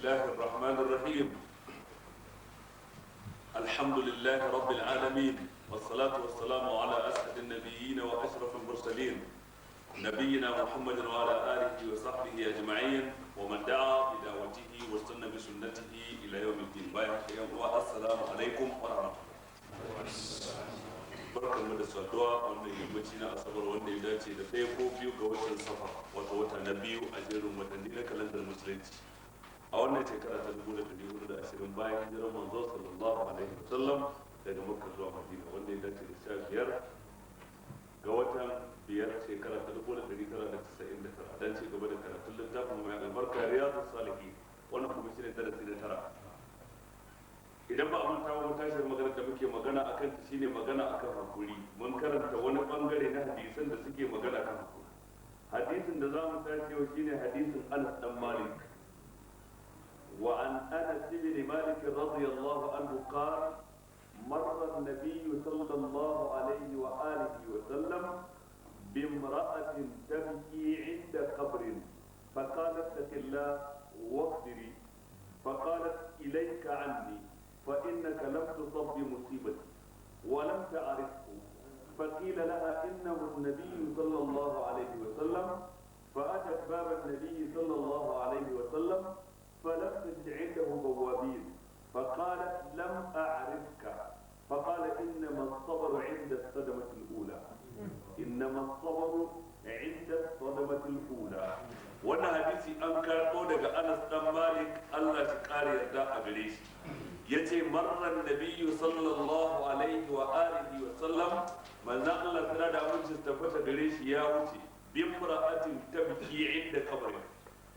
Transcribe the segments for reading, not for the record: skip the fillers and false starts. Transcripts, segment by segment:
الله الرحمن الرحيم. الحمد لله رب العالمين، والصلاة والسلام على أسعد النبيين وأشرف المرسلين نبينا محمد وعلى آله وصحبه أجمعين ومن دعا بدعوته واستنى بسنته إلى يوم الدين. السلام عليكم ورحمة الله. barkan mu da saduwa wannan yammaci na asabar wanda ya dace da ɗaya ko biyu ga watan safar wata na biyu a jerin watanni na kalandar musulunci a wannan shekara ta 1420 bayan hijirar manzo sallallahu alaihi wasallam daga makka zuwa madina wanda ya dace da 15 ga watan biyar shekara ta 1999 dan ci gaba da karatun littafin mai albarka riyadus salihin wannan kuma shine darasi na 9. idan ba a manta wa tashar magana da muke magana akan ta shine magana akan hakuri. Mun karanta wani bangare na hadisan da suke magana kan hakuri. Hadisin da zamu tashi yau shine hadisin Anas dan Malik. Wa an Anas ibn Malik radiyallahu anhu qala marra an-nabiy sallallahu alayhi wa alihi wa sallam bimra'atin tabki 'inda qabrin faqalat اتق واصبري فقالت إليك عني فإنك لم تصب بمصيبتي ولم تعرفه فقيل لها إنه النبي صلى الله عليه وسلم فأتت باب النبي صلى الله عليه وسلم فلم تجد عنده بوابين فقالت لم أعرفك فقال إنما الصبر عند الصدمة الأولى إنما الصبر عند الصدمة الأولى. wannan hadisi an karɓo daga Anas dan Malik Allah shi kare yarda a gare shi yace marran nabiyyu sallallahu alaihi wa alihi wa sallam manzon Allah tana da aminci tabbata gare shi ya wuce bimra'atin tabki inda kabari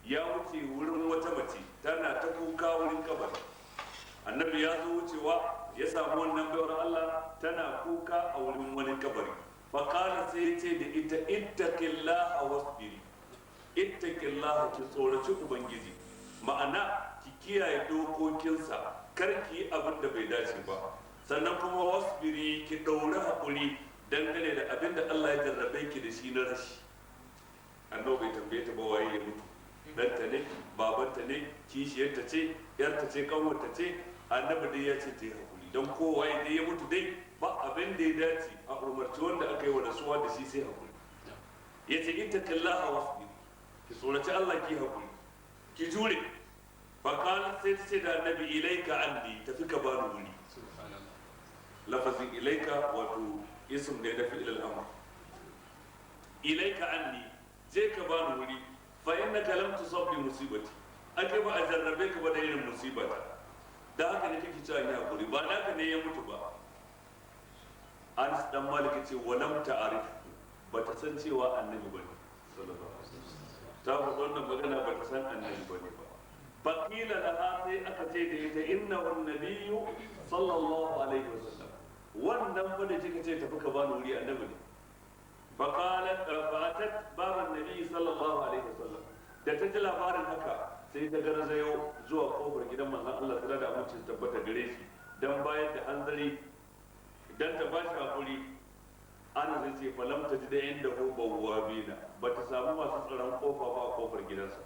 ya wuce wurin wata mace tana ta kuka wurin kabari. Annabi ya zo wucewa ya samu wannan bayar Allah tana kuka a wurin wani kabari fa qala sai yace da ita ittaqillaha wasbiri ittaqillaha ki tsoraci ubangiji ma'ana ki kiyaye dokokinsa kar ki yi abin da bai dace ba sannan kuma wasbiri ki dauri hakuri dangane da abin da Allah ya jarrabe ki da shi na rashi. annabi bai tambaye ta ba waye ya mutu danta ne babanta ne kishiyarta ce yarta ce kanwarta ce annabi dai ya ce ta yi hakuri don kowaye dai ya mutu dai ba abin da ya dace a umarci wanda aka yi wa rasuwa da shi sai hakuri. yace ittaqillaha wasbiri ki tsoraci Allah ki haƙuri ki jure faƙal sai ta ce da annabi ilaika anni tafi ka bani wuri. lafazin ilaika wato ism da ya dafi ilal amr. ilaika anni je ka bani wuri fa innaka lam tusab bi musibati ake ba a jarrabe ka ba da irin musibata da haka ne kake cewa ni haƙuri ba naka ne ya mutu ba. Anas dan Malik ce walam ta'arif ba ta san cewa annabi bane sallallahu alaihi wasallam ta faɗi wannan magana ba ta san annabi ba ne ba. Fakila laha sai aka ce da ita inna wan nabiyyu sallallahu alaihi wasallam wannan fa da kika ce tafi ka bani wuri annabi ne. Faqalat fatat baban nabi sallallahu alaihi wasallam da ta ji labarin haka sai ta garzayo zuwa kofar gidan manzon Allah tare da amincin tabbata gare shi dan bayar da hanzari dan ta bashi hakuri. Ana zai ce falam ta ji da inda hu bawwabina ba ta samu masu tsaron kofa ba a kofar gidansa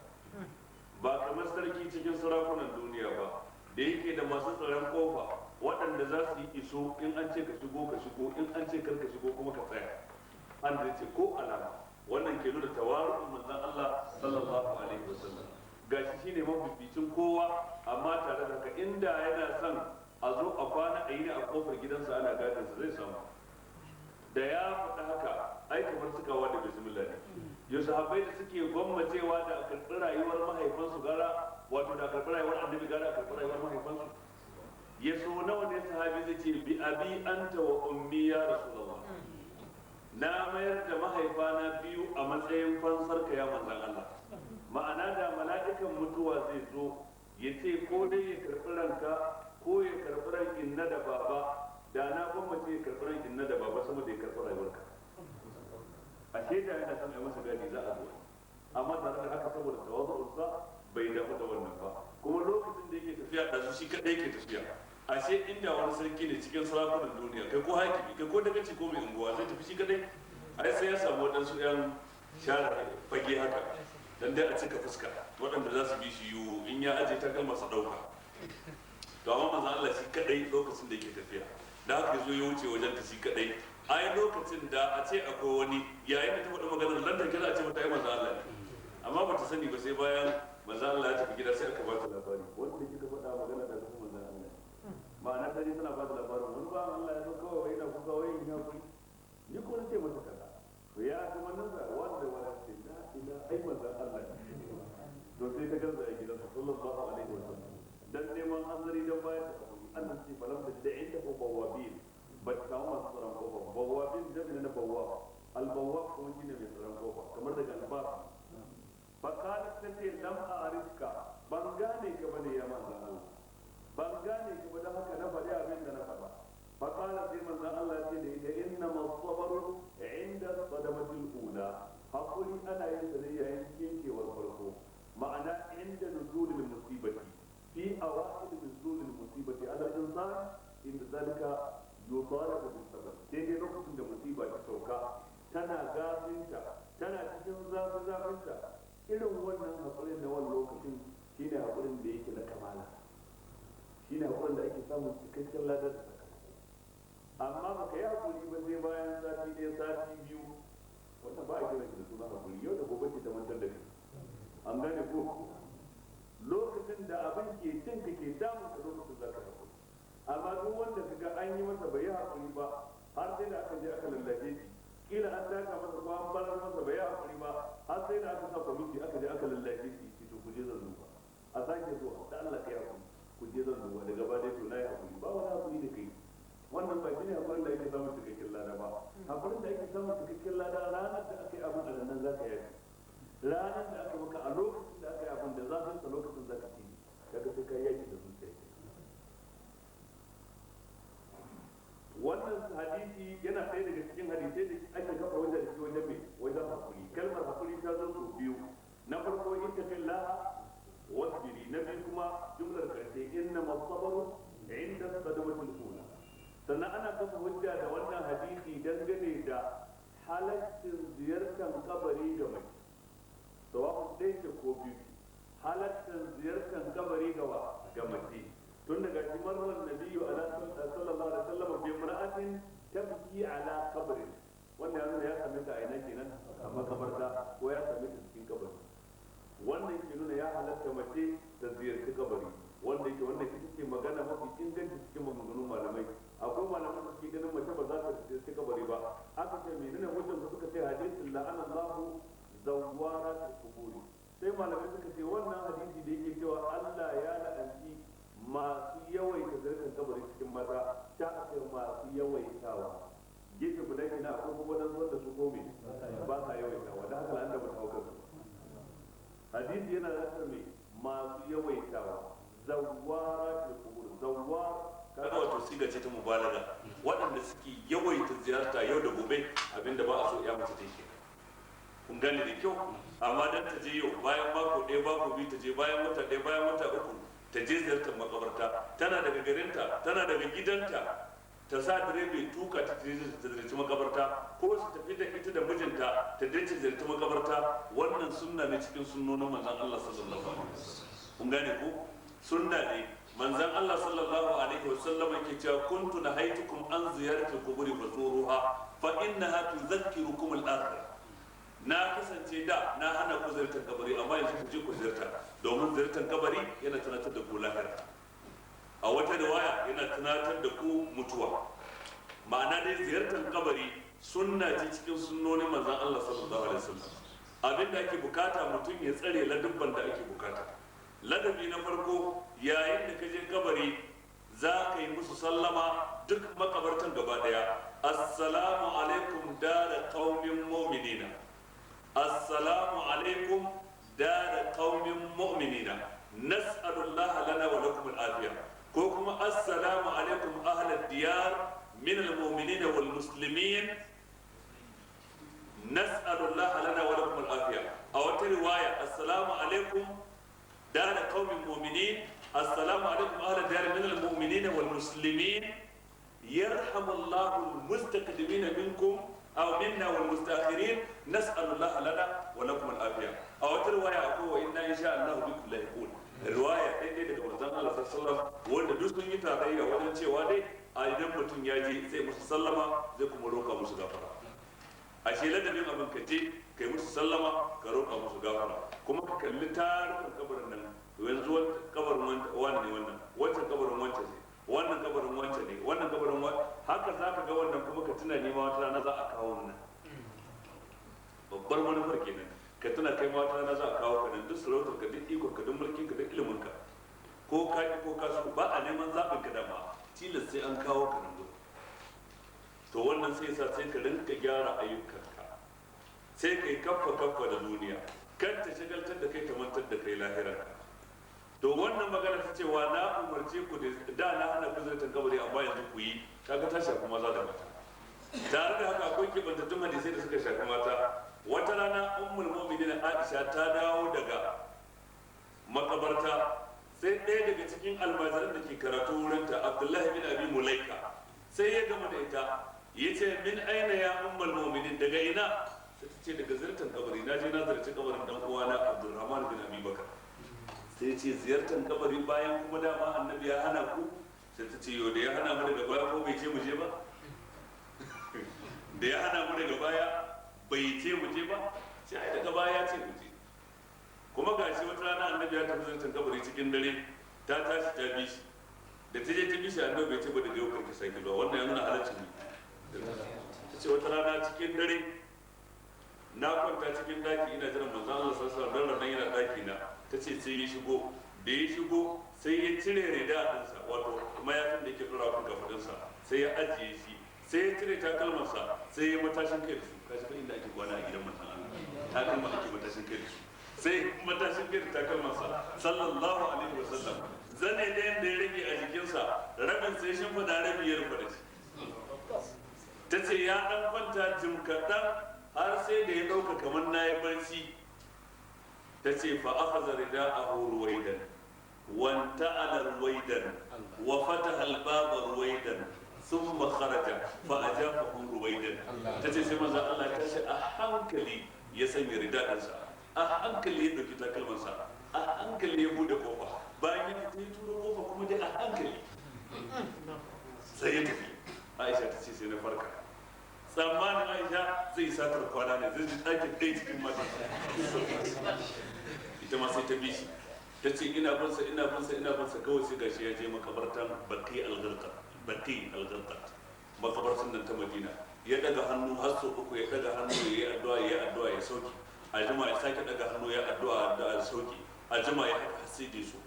ba kamar sarki cikin sarakunan duniya ba da yake da masu tsaron kofa waɗanda za su yi iso in an ce ka shigo ka shigo in an ce kar ka shigo kuma ka tsaya. An zai ce ko alama wannan ke nuna tawaru'un manzon Allah sallallahu alaihi wasallam gashi shine mafificin kowa amma tare da haka inda yana son a zo a kwana a yi ne a kofar gidansa ana gadinsa zai samu. Da ya faɗa haka ai kamar sukawa da bismillah ne. Yau sahabbai da suke gwammacewa da a karɓi rayuwar mahaifansu gara wato da a karɓi rayuwar annabi gara a karɓi rayuwar mahaifansu. Ya so nawa ne sahabi zai ce bi abi anta wa ummi ya rasulullah na mayar da mahaifana biyu a matsayin fansar ka ya manzan Allah. Ma'ana da mala'ikan mutuwa zai zo ya ce ko dai ya karɓi ranka ko ya karɓi ran inna da baba da na gwamnati ya karɓi ran inna da baba sama da ya karɓi rayuwarka. Ashe da yana son a masa gani za a zo amma tare da haka saboda tawazu'unsa bai damu da wannan ba kuma lokacin da yake tafiya da shi kadai yake tafiya. Ashe inda wani sarki ne cikin sarakunan duniya kai ko hakimi kai ko dagaci ko mai unguwa zai tafi shi kadai ai sai ya samu waɗansu yan share fage haka dan dai a cika fuska waɗanda za su bi shi in ya aje takalma su dauka. To amma manzon Allah shi kadai lokacin da yake tafiya da haka zo ya wuce wajen ta shi kadai. Ai lokacin da a ce akwai wani yayin da ta faɗi maganar nan da kira a ce mata ai manzon Allah ne, amma ba ta sani ba sai bayan manzon Allah ya tafi gida sai aka ba ta labari wanda kika faɗa magana da kuma manzon Allah. Ma'ana ta tana ba da labarin wani ba Allah ya zo kawai yana kuka wai in ya kuri ni ko nace masa kaza to ya kuma nan da wanda wala ce la ila ai manzon Allah to sai ta garza a gidansa sallallahu alaihi wasallam dan neman hanzari dan bayar da hakuri annan ce falam da inda ko bawabin ba ta kawo masu tsaron kofa bawabin da ne na bawab albawab kuma shine mai tsaron kofa kamar daga albab fa kana tace lam a'rifka ban gane ka bane ya manzon Allah ban gane ka ba dan haka na faɗi abin da na faɗa fa kana sai manzon Allah ce da ita inna masabru inda sadamatil ula hakuri ana yin sa ne yayin kinkewar farko ma'ana inda nuzulil musibati في أوائل نزول المصيبة على الإنسان إن ذلك يطالب بالصبر. تيجي نقطة عند مصيبة تسوكا تنا غافنتا تنا تكون غافنتا إلى وانا هقولين نوال لوكتين شيني هقولين بيك لكمالا شيني هقولين لأيك سامن تكتل لا تتسكت أما ما كي هقولي بزي باين ساتي دي ساتي بيو وانا باقي كنا كنا سونا هقولي يو تبوبتي تمنتن لك أمداني فوق lokacin da abin ke cin ka ke damun ka lokacin za ka haƙuri amma duk wanda ka ga an yi masa bai haƙuri ba har sai da aka je aka lallace shi kila an taka masa ko an barar masa bai haƙuri ba har sai da aka sa kwamiti aka je aka lallace shi ki to kuje zan zuwa a sake zuwa da Allah ka yi haƙuri kuje zan zuwa daga ba dai to na yi haƙuri ba wani haƙuri da kai wannan ba shine haƙurin da ake samun cikakken lada ba haƙurin da ake samun cikakken lada ranar da aka yi abin a nan za ka yi ranar da aka maka a lokacin da aka yi abin da za ka yi lokacin za ka ci daga sai ka yaki da zuciya. Wannan hadisi yana ɗaya daga cikin hadisai da ake kafa wajen da shi wajen mai wajen hakuri kalmar hakuri ta zo sau biyu na farko ita kai laha wasbiri na biyu kuma jumlar karshe inna masabaru inda sadamatul ula sannan ana kafa hujja da wannan hadisi dangane da halaccin ziyartar kabari ga mai sawa'un ɗaya ce ko biyu halattar ziyartar kabari ga mace tun daga shi marar nabiyyu sallallahu alaihi wasallam bi imra'atin tabki ala qabrin wannan yanzu ya same ta a ina kenan a makabarta ko ya same ta cikin kabari wannan ke nuna ya halatta mace ta ziyarci kabari wanda yake wannan ita ce magana mafi inganci cikin maganganun malamai akwai malaman da suke ganin mace ba za ta ziyarci kabari ba aka ce menene hujjar da suka ce hadisin la'ana Allahu zawwaratul quburi sai malamai suka ce wannan hadisi da yake cewa Allah ya la'anci masu yawaita zarkan kabari cikin mata ta aka masu yawaitawa gefe guda ke na akwai kuma dan wanda su kome ba sa yawaitawa da haka an da ba tawakkal hadisi yana da mai masu yawaitawa zawwaratul qubur zawwar kaga wato siga ce ta mubalaga waɗanda suke yawaita ziyarta yau da gobe abinda ba a so ya mace take kun gane da kyau amma dan ta je yau bayan mako ɗaya mako biyu ta je bayan wata ɗaya bayan wata uku ta je ziyartar makabarta tana daga garinta tana daga gidanta ta sa direbe tuka ta ziyarci makabarta ko su tafi da ita da mijinta ta dace ziyarci makabarta wannan sunna ne cikin sunnonin manzon Allah sallallahu alaihi wasallam kun gane ko sunna ne manzon Allah sallallahu alaihi wasallam yake cewa kuntu nahaitukum an ziyarati quburi fazuruha fa innaha tudhakkirukum al-akhirah na kasance da na hana ku ziyartar kabari amma yanzu ku je ku ziyarta domin ziyartar kabari yana tunatar da ku lahira a wata riwaya yana tunatar da ku mutuwa ma'ana dai ziyartar kabari sunna ce cikin sunnonin manzon Allah sallallahu alaihi wasallam abinda ake bukata mutum ya tsare ladubban da ake bukata ladabi na farko yayin da ka je kabari za ka yi musu sallama duk makabartan gaba daya assalamu alaikum dara qaumin mu'minina assalamu alaikum dara qaumin mu'minina nas'alullaha lana wa lakum al-afiya ko kuma assalamu alaikum ahlad diyar min al-mu'minina wal muslimin nas'alullaha lana wa lakum al-afiya a wata riwaya assalamu alaikum dara qaumin mu'minin assalamu alaikum ahlad diyar min al-mu'minina wal muslimin yarhamullahu al-mustaqdimina minkum أو منا والمستأخرين نسأل الله لنا ولكم العافية أو ترواية أقول وإنا إن شاء الله بكم لاحقون riwaya ɗaya daga manzon Allah sallallahu alaihi wasallam wanda duk sun yi tarayya wajen cewa dai a idan mutum ya je zai musu sallama zai kuma roƙa musu gafara. A shi ladabin abin ka je kai musu sallama ka roƙa musu gafara kuma ka kalli tarukan kabarin nan yanzu kabarin wani ne wannan wancan kabarin wancan ne wannan kabarin wancan ne wannan kabarin haka za ka ga wannan kuma ka tuna nema wata rana za a kawo nan babbar manufar kenan ka tuna kai ma wata rana za a kawo ka nan duk sarautar ka duk ikon ka duk mulkin ka duk ilimin ka ko ka ki ko ka so ba a neman zaɓin ka dama tilas sai an kawo ka nan gudu to wannan sai sa sai ka rinka gyara ayyukanka sai ka yi kaffa da duniya kan ta shagaltar da kai ta mantar da kai lahirarka to wannan magana ta cewa na umarce ku da na hana ku zai kabari amma yanzu ku yi kaga ta shafi maza da mata tare da haka akwai kibantattun hadisai da suka shafi mata wata rana ummul mu'minin Aisha ta dawo daga makabarta sai ɗaya daga cikin almajiran da ke karatu wurinta Abdullahi bin Abi Mulaika sai ya gama da ita ya ce min aina ya ummul mu'minin daga ina sai ta ce daga ziyartar kabari na je na ziyarci kabarin dan uwana Abdurrahman bin Abi Bakar sai ce ziyartar kabari bayan kuma dama annabi ya hana ku sai ta ce yau da ya hana mu daga baya ko bai ce mu je ba da ya hana mu daga baya bai ce mu je ba sai ai daga baya ya ce mu je kuma gashi wata rana annabi ya tafi ziyartar kabari cikin dare ta tashi ta bi shi da ta je ta bi shi annabi bai ce ba daga yau karki sake zuwa wannan ya nuna halaccin mu ta ce wata rana cikin dare na kwanta cikin daki ina jiran manzon Allah sallallahu alaihi wasallam yana daki na ta ce sai ya shigo da ya shigo sai ya cire rida ɗinsa wato mayafin da yake tura kan kafadinsa sai ya ajiye shi sai ya cire takalmansa sai ya matashin kai da su kashi kan inda ake kwana a gidan manzon Allah takalma ake matashin kai da su sai matashin kai da takalmansa sallallahu alaihi wasallam zane da yanda ya rage a jikinsa rabin sai shin fada rabi ya rufe da shi ta ce ya ɗan kwanta jim kaɗan har sai da ya ɗauka kamar na yi barci ta ce fa aka zarida a ruwaidan wanta ala ruwaidan wa fata albaba ruwaidan sun makaraja fa a jafa ruwaidan ta ce sai maza Allah ta ce a hankali ya sanya ridaɗinsa a hankali ya ɗauki takalmansa a hankali ya buɗe kofa bayan ya fita ya turo kofa kuma dai a hankali sai ya tafi Aisha ta ce sai na farka tsammanin Aisha zai satar kwana ne zai ji ɗakin ɗaya cikin mata ita ma sai ta bi shi ta ce ina binsa kawai sai gashi ya je makabartan Baqi al-Gharqad makabartan nan ta Madina ya daga hannu har sau uku ya daga hannu ya yi addu'a ya sauki a jima ya sake daga hannu ya addu'a ya sauki a jima ya haka hasidi su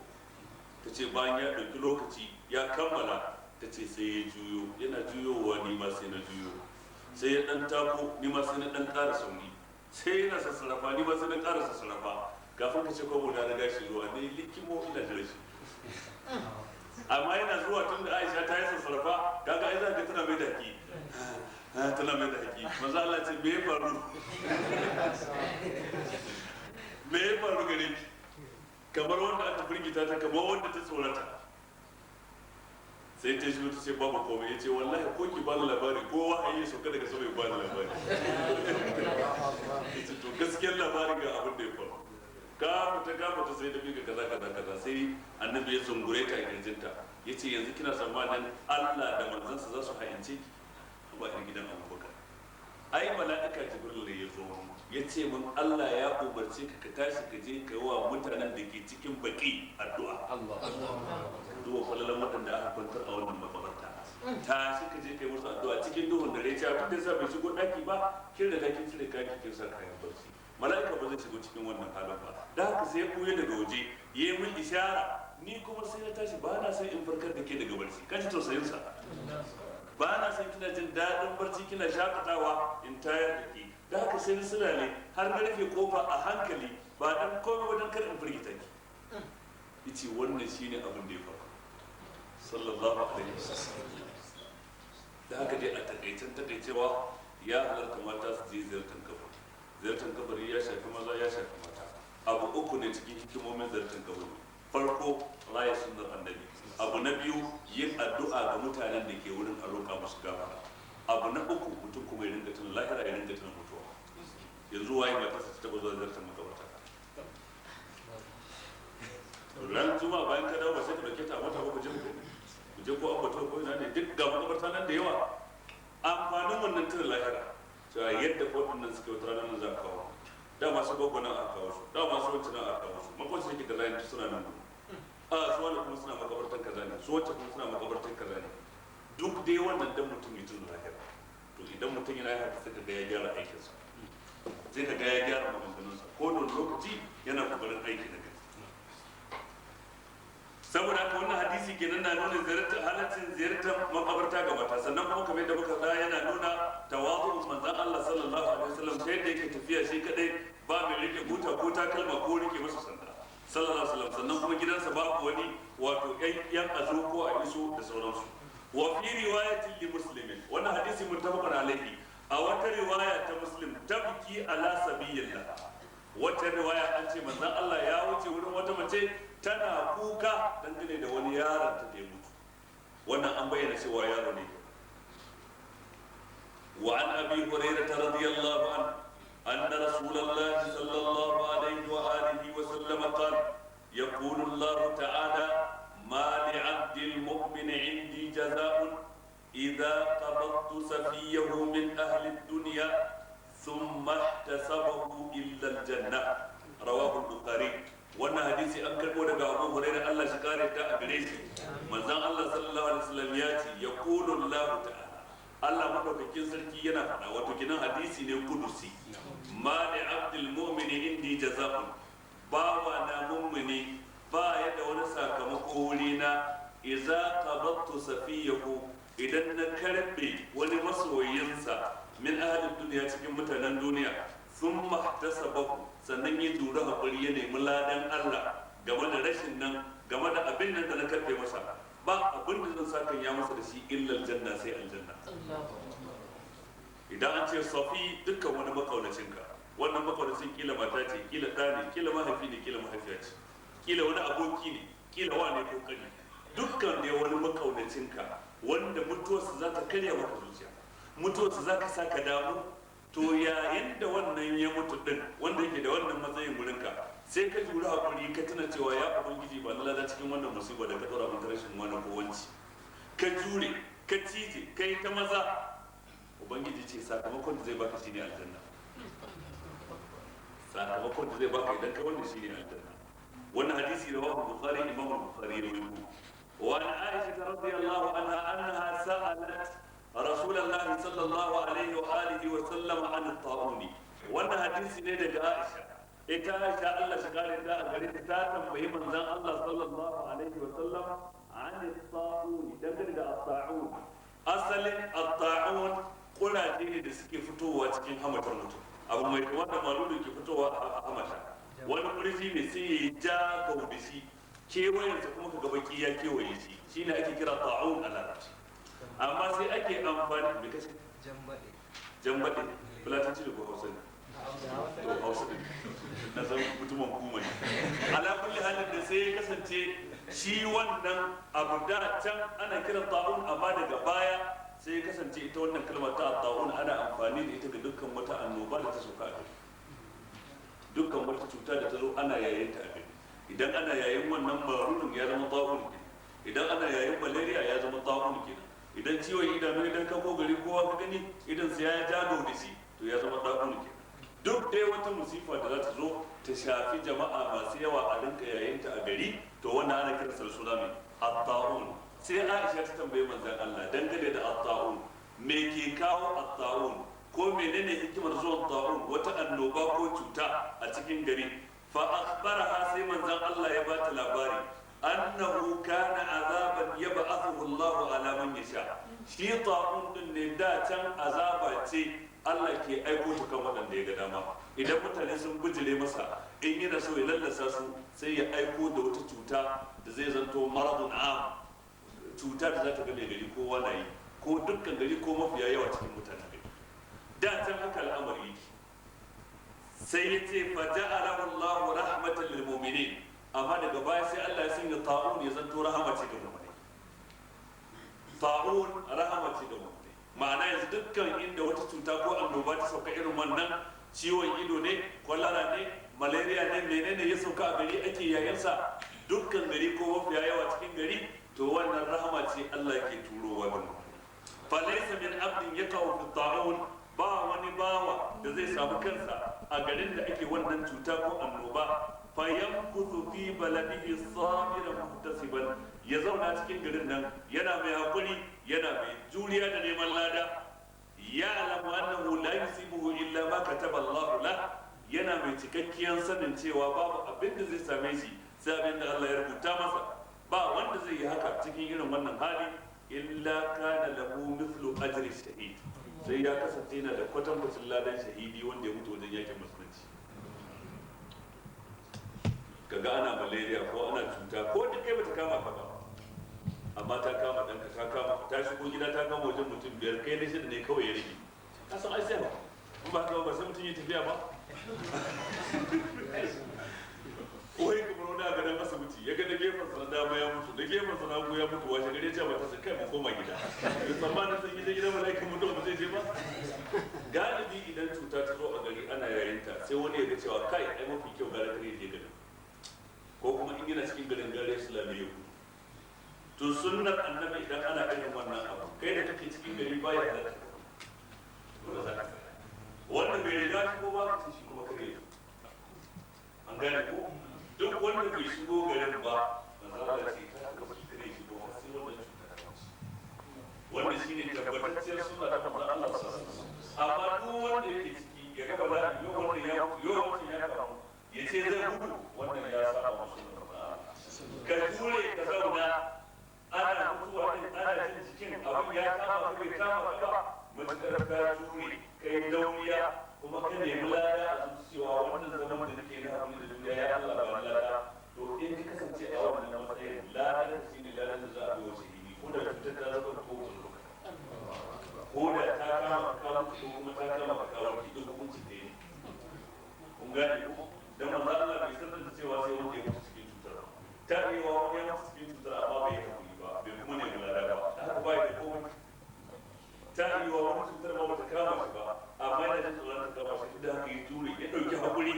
ta ce bayan ya ɗauki lokaci ya kammala ta ce sai ya juyo yana juyowa ni ma sai na juyo sai ya dan tako ni ma sai na dan ƙara sauri sai yana sassarafa ni ma sai na ƙara sassarafa kafin ka ce ko na riga shi zuwa ne likimo ina jira shi amma yana zuwa tun da Aisha ta yi sassarafa kaga ai za ka tana mai daki tana mai daki manzo Allah ce me ya faru me ya faru gare ki kamar wanda aka firgita ta kamar wanda ta tsorata sai ta shi ta ce babu komai ya ce wallahi ko ki bani labari ko wahayi so kada ka so ya bani labari to gaskiyar labari ga abin da ya faru ka fita sai da bika kaza sai annabi ya zungure ta a kirjinta ya ce yanzu kina tsammanin Allah da manzansa za su hayance ki ba a gidan Abubakar ai mala'ika Jibril ne ya zo ya ce min Allah ya umarce ka tashi ka je ka yi wa mutanen da ke cikin baki addu'a duba falalan waɗanda aka kwantar a wannan makabarta tashi ka je ka yi musu addu'a cikin duhun dare ce abin da sa bai shigo ɗaki ba kin da kin cire kayan kin sa kayan barci mala'ika ba zai shigo cikin wannan halin ba da haka sai ya ɓuya daga waje ya yi min ishara ni kuma sai na tashi ba na son in farkar da ke daga barci kan ji tausayinsa ba na son kina jin daɗin barci kina shakatawa in tayar da ke da haka sai na sulale har na rufe kofa a hankali ba dan komai ba dan kar in firgita ki yace wannan shine abin da ya faru sallallahu alaihi wasallam da haka dai a takaicewa ya halarta mata su je ziyartar kabari ya shafi maza ya shafi mata abu uku ne cikin hikimomin ziyartar kabari farko raya sunnar annabi abu na biyu yin addu'a ga mutanen da ke wurin a roƙa musu gafara abu na uku mutum kuma ya ringa tuna lahira ya ringa tuna mutuwa yanzu waye matarsa ta taɓa zuwa ziyartar makabarta ran juma'a bayan ka dawo ba sai ka dauke ta a mota ba ku je ko abato ko ina ne duk ga makabarta nan da yawa. Amfanin wannan tuna lahira cewa yadda waɗannan suke wata ranar nan za a kawo da masu gwagwa nan a kawo su da masu wancan nan a kawo su makwanci yake kaza ne suna nan a su wani kuma suna makabartan kaza ne su wancan kuma suna makabartan kaza ne duk dai wannan dan mutum ya tuna lahira. To idan mutum yana yi haka sai ka ga ya gyara aikinsa sai ka ga ya gyara maganganunsa ko da lokaci yana kokarin aiki da kai. Saboda haka wannan hadisi kenan na nuna halaccin ziyartar makabarta ga mata, sannan kuma kamar yadda muka da yana nuna tawazu'un manzon Allah sallallahu alaihi wasallam ta yadda yake tafiya shi kadai ba mai rike buta ko takalma ko rike masa sanda sallallahu alaihi wasallam, sannan kuma gidansa babu wani wato yan azo ko a iso da sauransu. Wa fi riwayatin li muslimin, wannan hadisi muttafaqun alaihi, a wata riwaya ta muslim, tabki ala sabilillah. Wata riwaya an ce manzon Allah ya wuce wurin wata mace tana kuka dangane da wani yaron ta da mutu, wannan an bayyana cewa yaro ne. Wa an abi hurairah radiyallahu anhu anna rasulullahi sallallahu alaihi wa alihi wa sallam qala yaqulu Allah ta'ala ma li'abdil mu'min 'indi jazaa'un idha qabadtu safiyahu min ahli ad-dunya thumma ihtasabahu illa al-jannah, rawahu al-Bukhari. Wannan hadisi an karbo daga Abu Hurairah, Allah shi kare ta a gare shi. Manzon Allah sallallahu alaihi wasallam ya ce yaqulu Allah ta'ala, Allah madaukakin sarki yana faɗa, wato kinan hadisi ne kudusi. Ma li abdul mu'mini indi jazaa'un, bawa na mu'mini ba ya da wani sakamako wurina idza qabattu safiyahu, idan na karbe wani masoyinsa min ahadin duniya cikin mutanen duniya, thumma ihtasabahu, sannan ya dura hakuri ya nemi ladan Allah game da rashin nan, game da abin nan da na karfe masa, ba abin da zan saka ya masa da shi illa aljanna, sai aljanna. Idan an ce safi dukkan wani makaunacinka, wannan makaunacin kila mata ce, kila ɗa ne, kila mahaifi ne, kila mahaifiya ce, kila wani aboki ne, kila wane ko kani, dukkan da wani makaunacinka wanda mutuwarsa za ta karya maka zuciya, mutuwarsa za ka saka damu, to yayin da wannan ya mutu din wanda yake da wannan matsayin wurinka, sai ka jura hakuri ka tuna cewa ya ubangiji ba lada cikin wannan musiba da ka tsora mun rashin wani ko wanci, ka jure ka cije kai ta maza, ubangiji ce sakamakon da zai baka shine aljanna, sakamakon da zai baka idan ka wannan shine aljanna. wannan hadisi rawahu Bukhari, Imam Bukhari rawahu. Wa an Aisha radhiyallahu anha annaha sa'alat Rasulullahi sallallahu alaihi wa alihi wa sallam an at-ta'uni. Wannan hadisi ne daga Aisha. Ita Aisha Allah shi kare ta a gare ta tambayi manzon Allah sallallahu alaihi wa sallam an at-ta'uni, dangane da at-ta'un. Asalin at-ta'un kuraje ne da suke fitowa cikin hamatar mutum, abu mai kama da malulu ke fitowa a hamata. Wani kurji ne sai ya yi ja ga wudishi, kewayensa kuma ka gabaki ya kewaye shi, shine ake kira ta'un a larabci. Amma sai ake amfani da kashe jambaɗe fulatanci da ko hausa ne, to hausa ne na san mutumin kuma ne. Ala kulli halin da sai ya kasance shi wannan abu da can ana kiran ta'un, amma daga baya sai ya kasance ita wannan kalmar ta ta'un ana amfani da ita ga dukkan wata annoba da ta sauka a gari, dukkan wata cuta da ta zo ana yayin ta a gari. Idan ana yayin wannan marunin ya zama ta'un kenan, idan ana yayin malaria ya zama ta'un kenan, idan ciwon idanu idan ka ko gari kowa ka gani idan sai ya jago da shi to ya zama ta'un kenan. Duk dai wata musifa da za ta zo ta shafi jama'a masu yawa a rinka yayin ta a gari, to wannan ana kiransa da suna mai at-ta'un. Sai Aisha ta tambaye manzon Allah dangane da at-ta'un, me ke kawo at-ta'un, ko menene hikimar zuwan ta'un, wata annoba ko cuta a cikin gari. Fa akhbaraha, sai manzon Allah ya bata labari, annahu kana azaban yab'athuhu Allahu ala man yasha. Shi ta'un din ne da can azaba ce Allah ke aiko ta kan waɗanda ya ga dama. Idan mutane sun bijire masa, in yana so ya lallasa su, sai ya aiko da wata cuta da zai zanto maradun am, cuta da za ta game gari kowa na yi, ko dukkan gari ko mafiya yawa cikin mutane gari. Da can haka al'amari yake. Sai ya ce fa ja'alahu Allahu rahmatan lil mu'minin, amma daga baya sai Allah ya sanya ta'un ya zanto rahama ce ga mu'mini. Ta'un rahama ce ga mu'mini, ma'ana yanzu dukkan inda wata cuta ko annoba ta sauka irin wannan, ciwon ido ne, kwalara ne, malaria ne, menene ya sauka a gari ake yayansa, dukkan gari ko mafiya yawa cikin gari, to wannan rahama ce Allah ke turowa da mu. Falaysa min abdin yaqau fi ta'un, ba wani bawa da zai samu kansa a garin da ake wannan cuta ko annoba, fayamkuthu fi baladihi sabiran muhtasiban, ya zauna cikin garin nan yana mai hakuri, yana mai juriya da neman lada, ya'lamu annahu la yusibuhu illa ma kataba Allah lahu, yana mai cikakkiyar sanin cewa babu abin da zai same shi sai abin da Allah ya rubuta masa. Ba wanda zai yi haka cikin irin wannan hali illa kana lahu mithlu ajri shahid, sai ya kasance yana da kwatankwacin ladan shahidi wanda ya mutu wajen yakin musulunci. Kaga ana malaria ko ana cuta ko duk kai bata kama ka ba, amma ta kama ɗanka, ta kama ta shigo gida, ta kama wajen mutum 5, kai ne shida ne kawai ya rage. Ka san ai sai ba, in ba ka ba sai mutum ya tafiya ba. Wai kamar wani a gadon asibiti ya ga da gefen sa na dama ya mutu, da gefen sa na hagu ya mutu, washe gare ce mata sai kai mu koma gida. In tsammanin sun gida gida mala'ikan mutuwa ba zai je ba. Galibi idan cuta ta zo a gari ana yayinta, sai wani ya ga cewa kai ai mafi kyau gara kare je garin, ko kuma in yana cikin garin gare islamiyya. To sunnar annabi idan ana irin wannan abu, kai da kake cikin gari baya da wanda bai riga shigo ba ka shi kuma kare. An gane ko duk wanda bai shigo garin ba za ka ce kare shigo ba sai wannan cuta. Wanda shine tabbatacciyar sunna ta manzon Allah sallallahu alaihi wasallam. Amma duk wanda yake ciki ya ga ba za yo wanda ya kawo ya ce zai gudu, wannan ya saba wa sunnar Allah. Ka jure ka zauna ana mutuwa din ana jin cikin abin ya kama ka bai kama ka ba, matuƙar ka jure kai dauriya kuma ka nemi lada a zuciya wannan zaman da nake na abin da duniya ya Allah ba lada. To in ka kasance a wannan matsayin lada shi ne lada da za a yi wa shahidi, ko da cutar ta zama ko wani lokaci, ko da ta kama ka kawo ko kuma ta kama ka kawo ki duk hukunci ɗaya ne. Kun gane ko dan manzo Allah bai sanar da cewa sai wanda ya mutu cikin cutar. Ta yi wa wani ya mutu cikin cutar amma bai hakuri ba, bai kuma ne lada ba, haka ba ya komai. Ta yi wa wani cutar ba bata kama shi ba, amma yana jin tsoron ta kama shi, da haka ya jure ya ɗauki hakuri,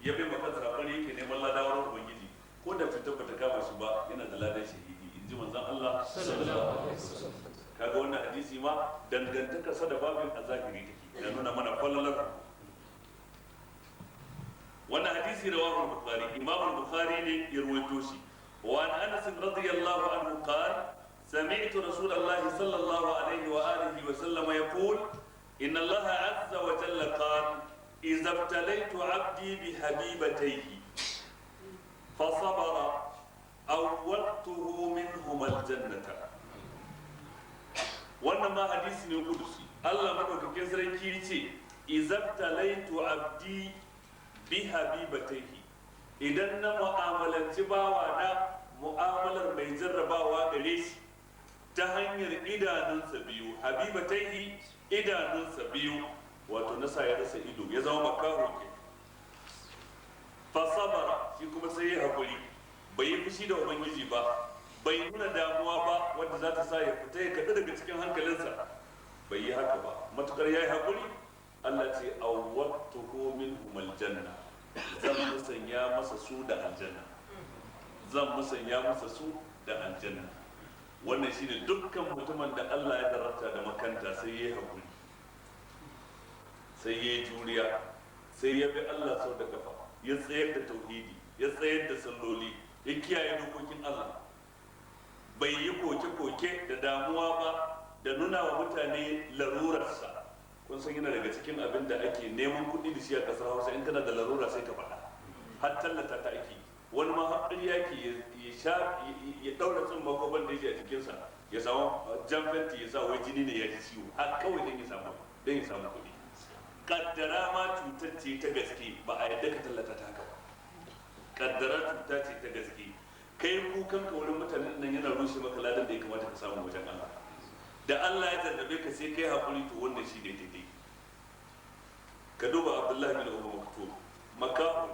ya bai maka hakuri yake neman lada wurin ubangiji, ko da cutar bata kama shi ba yana da ladan shahidi, in ji manzon Allah sallallahu alaihi wasallam. Kaga wannan hadisi ma dangantakar sa da babin a zahiri take, ya nuna mana fallalar. wannan hadisi rawahu al-bukhari, imam al-bukhari ne ya rawaito shi. Wa an Anas radiyallahu anhu qala سمعت رسول الله صلى الله عليه وآله وسلم يقول إن الله عز وجل قال إذا ابتليت عبدي بحبيبتيه فصبر أولته منهما الجنة. wannan ma hadisi ne kudusi. Allah madaukakin sarki yace izabtalaitu abdi bi habibatayhi, idan na mu'amalanci bawa na mu'amalar mai jarrabawa gare shi ta hanyar idanunsa biyu, habibatayhi idanunsa biyu, wato nasa ya rasa ido ya zama makaho ke. Fa sabara, shi kuma sai ya hakuri, bai yi fushi da ubangiji ba, bai nuna damuwa ba wadda za ta sa ya fita ya kaɗu daga cikin hankalinsa, bai yi haka ba, matukar ya yi haƙuri. Allah ce awwatuhu minhum aljanna, zan musanya masa su da aljanna, zan musanya masa su da aljanna. Wannan shine dukkan mutumin da Allah ya darabta da makanta sai ya yi haƙuri, sai ya yi juriya, sai ya bi Allah sau da kafa, ya tsayar da tauhidi, ya tsayar da salloli, ya kiyaye dokokin Allah, bai yi koke-koke da damuwa ba da nuna wa mutane larurarsa. Kun san yana daga cikin abin da ake neman kuɗi da shi a ƙasar Hausa, in kana da larura sai ka faɗa, har tallata ta ake. Wani ma har yaki ya ɗaura tsumma ko bandeji a jikinsa, ya samu jan fenti ya sa wai jini ne ya ji ciwo, har kawai don ya samu kuɗi. Kaddara ma cutar ce ta gaske, ba a yadda ka tallata ta haka ba. Kaddara cuta ce ta gaske, kai kukan ka wurin mutanen nan yana rushe maka ladan da ya kamata ka samu wajen Allah. Da Allah ya jarrabe ka sai kai hakuri, to wannan shi ne daidai. Ka duba Abdullahi bin Umar Maktum, makaho ne,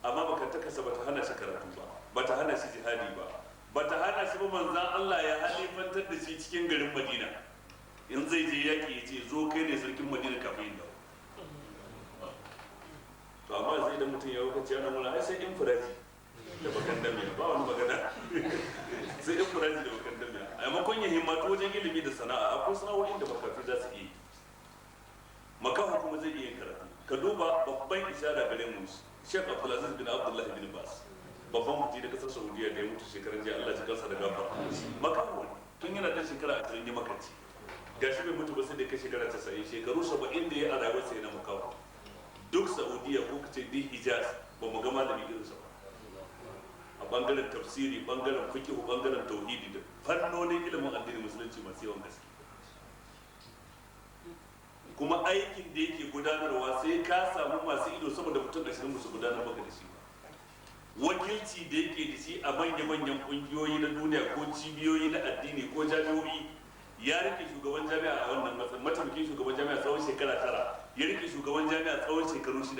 amma makantakarsa bata hana shi karatu ba, bata hana shi jihadi ba, bata hana shi ba manzan Allah ya halifantar da shi cikin garin Madina. In zai je yaki ya ce zo kai ne sarkin Madina kafin yin dawo. To amma sai da mutum ya wuce yana mula ai sai infiraji. da bakan damiya ba wani magana sai ɗan faraji da bakan damiya a maimakon ya himmatu wajen ilimi da sana'a akwai sana'o'in da makafi za su yi makafa kuma zai iya karatu ka duba babban ishara gare mu Sheikh Abdulaziz bin Abdullah bin Bas babban mutum da kasar Saudiya da ya mutu shekaran jiya Allah ya kansa da gafara makafa tun yana da shekara 20 ne makanci gashi bai mutu ba sai da kai shekara 90 shekaru 70 da ya a rayuwarsa yana makafa duk Saudiya ko kace duk Hijaz ba mu ga malami irin sa ba a bangaren tafsiri bangaren fiqh bangaren tauhidi da fannonin ilimin addinin musulunci masu yawan gaske kuma aikin da yake gudanarwa sai ka samu masu ido saboda mutum 20 musu gudanar maka da shi wakilci da yake da shi a manya-manyan kungiyoyi na duniya ko cibiyoyi na addini ko jami'o'i ya rike shugaban jami'a a wannan matsayin mataimakin shugaban jami'a tsawon shekara 9 ya rike shugaban jami'a tsawon shekaru 6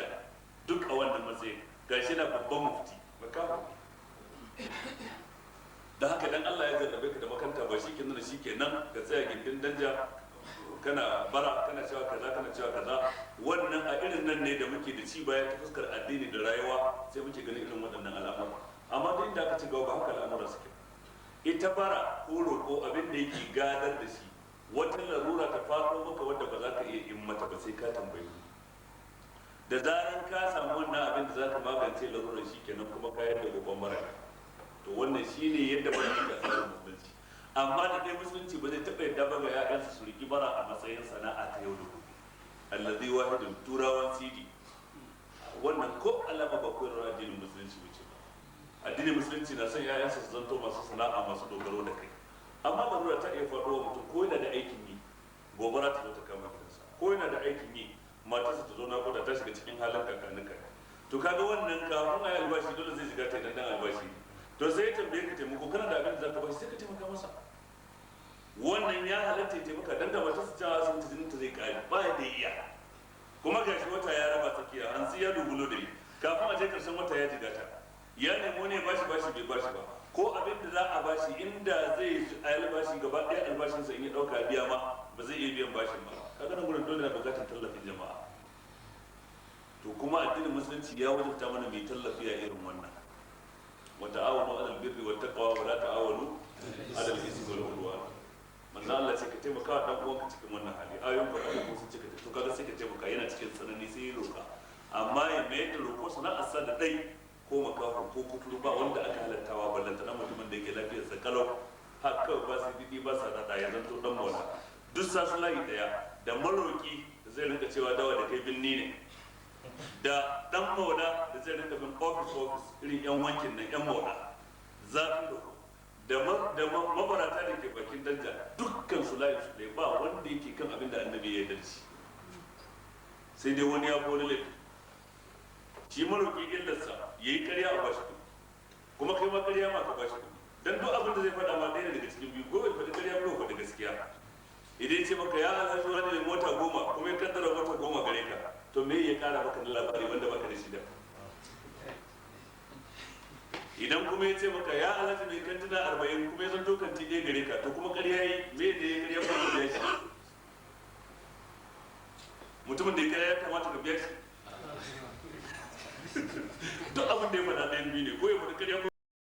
duk a wannan matsayin gashi na babban mufti da haka dan Allah ya jarrabe ka da makanta ba shi ke nuna shi kenan ka tsaya gindin danja kana bara kana cewa kaza wannan a irin nan ne da muke da ci baya ta fuskar addini da rayuwa sai muke ganin irin waɗannan al'amura amma duk inda aka ci gaba ba haka al'amura suke ita bara ko roƙo abin da yake gadar da shi wata larura ta faɗo maka wadda ba za ka iya yin mata ba sai ka tambayi da zaran ka samu wannan abin da za ka magance larurar shi kenan kuma ka yadda goban mara to wannan shine yadda ba ni ga tsarin musulunci amma da dai musulunci ba zai taɓa yadda ba ga ya'yansa su riki bara a matsayin sana'a ta yau da gobe allazi wahidun turawan sidi wannan ko alama ba koyarwar addinin musulunci wuce ba addinin musulunci na son ya'yansa su zanto masu sana'a masu dogaro da kai amma larura ta iya faɗo wa mutum ko yana da aikin yi gobara ta zo ta kama gidansa ko yana da aikin yi matarsa ta zo na koda ta shiga cikin halin kakanuka to kaga wannan kafin a yi albashi dole zai shiga ta idan dan albashi to sai ya tambaye ka taimako kana da abin da zaka bashi sai ka taimaka masa wannan ya halatta ya taimaka dan da wata su cewa sun tijinin ta zai kare ba ya da iya kuma gashi wata ya raba tsakiya hansi ya dubulo da yi kafin a je karshen wata ya jiga ta ya nemo ne bashi bai bashi ba ko abin da za a bashi inda zai albashi gaba ɗaya albashinsa in ya ɗauka biya ma ba zai iya biyan bashin ba kaga nan gurin dole na bukatar tallafin jama'a to kuma addinin musulunci ya wajabta mana mai tallafi a irin wannan wa ta'awanu 'alal birri wat taqwa wa la ta'awanu 'alal ismi wal 'udwan manzo Allah ce ka taimaka wa dan uwanka cikin wannan hali ayoyin Qur'ani ko sun cika to kaga sai ka taimaka yana cikin sanani sai ya roka amma ya mai da roko sana'ar sa da dai ko makaho ko kuturu ba wanda aka halattawa ballanta na mutumin da yake lafiyar sa kalau haka ba su didi ba sa da ya zanto dan mawala duk sa su layi daya da maroki da zai rinka cewa dawa da kai binni ne da dan mawala da zai rinka bin office irin yan wankin nan yan mawala zafin da mabarata da ke bakin danja dukkan su layi su ba wanda yake kan abin da annabi ya yarda da shi sai dai wani ya bole laifi shi maroki illarsa ya yi karya a bashi kuɗi kuma kai ma karya ma ka bashi kuɗi dan duk abin da zai faɗa ma ɗaya daga cikin biyu ko bai faɗi karya ko faɗi gaskiya idan ya ce maka ya alhaji wani ne mota 10 kuma ya kaddara mota 10 gare ka to me ya kara maka na labari wanda baka da shi da idan kuma ya ce maka ya alhaji mai kantina 40 kuma ya zanto kanti ɗaya gare ka to kuma karya yi me da ya karya ko ya shi mutumin da ya karya ya kamata ka biya shi